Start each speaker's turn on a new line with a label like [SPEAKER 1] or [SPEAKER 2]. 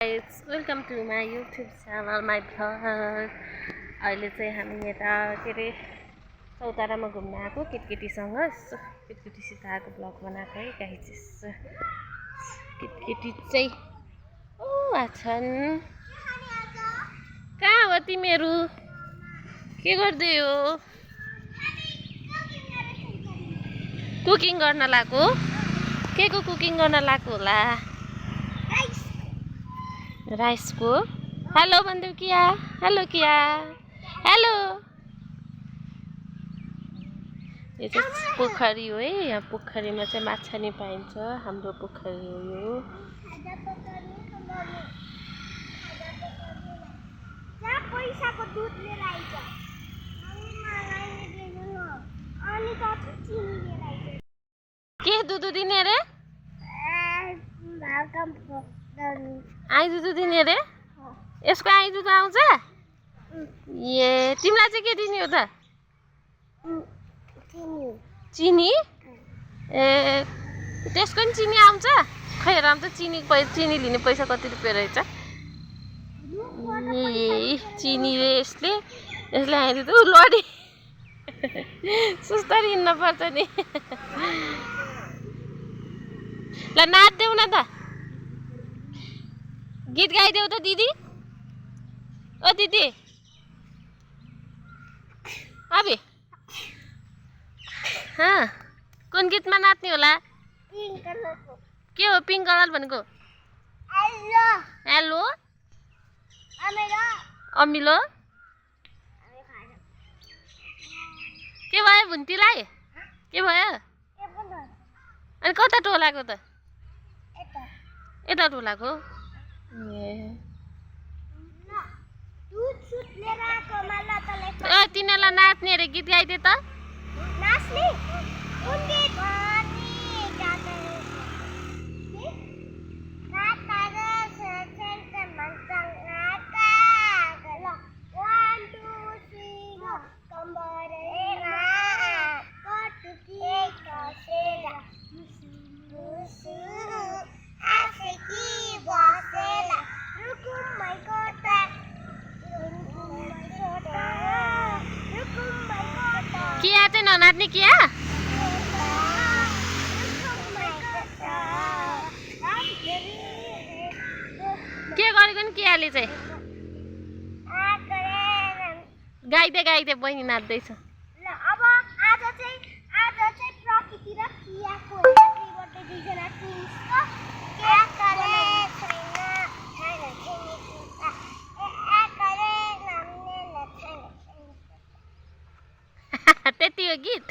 [SPEAKER 1] Guys, welcome to my YouTube channel, my vlog. अहिले चाहिँ हामी यता के अरे चौतारामा घुम्न आएको केटीकेटीसँग केटीकेटीसित आएको ब्लग बनाएको है गाइस। केटीकेटी चाहिँ आछन्। कहाँ हो तिमीहरू? के गर्दै हो? कुकिङ गर्न लाग्यो? के को कुकिङ गर्न लाग्यो होला? राइस को हेलो बन्दु किया हेलो किया हेलो। यो चाहिँ पोखरी हो है। यहाँ पोखरीमा चाहिँ माछा नि पाइन्छ। हाम्रो पोखरी हो यो। के दुधु दिने रे? आई दुध दिने रे? यसको आई दुध आउँछ? ए तिमीलाई चाहिँ के दिने हो त? चिनी? ए त्यसको नि चिनी आउँछ? खै राम त चिनी लिने पैसा कति रुपियाँ रहेछ? ए चिनी रे यसले आइदियो त लडी। सुस्तरी हिँड्न पर्छ नि। ल नाच्देऊ न त। गीत गाइदेऊ त दिदी। ओ दिदी अबे कुन गीतमा नाच्ने होला? के हो पिङ्क कलर भनेको? हेलो अमिलो के भयो भुन्टीलाई? के भयो? अनि कता टोलाको त? यता टोलाको? तिनीहरूलाई नाच्ने अरे गीत गाइदे त। किया चाहिँ ननाच्ने किया? के गरेको नि कियाले चाहिँ? गाइदे बहिनी नाच्दैछ। त्यति हो गीत?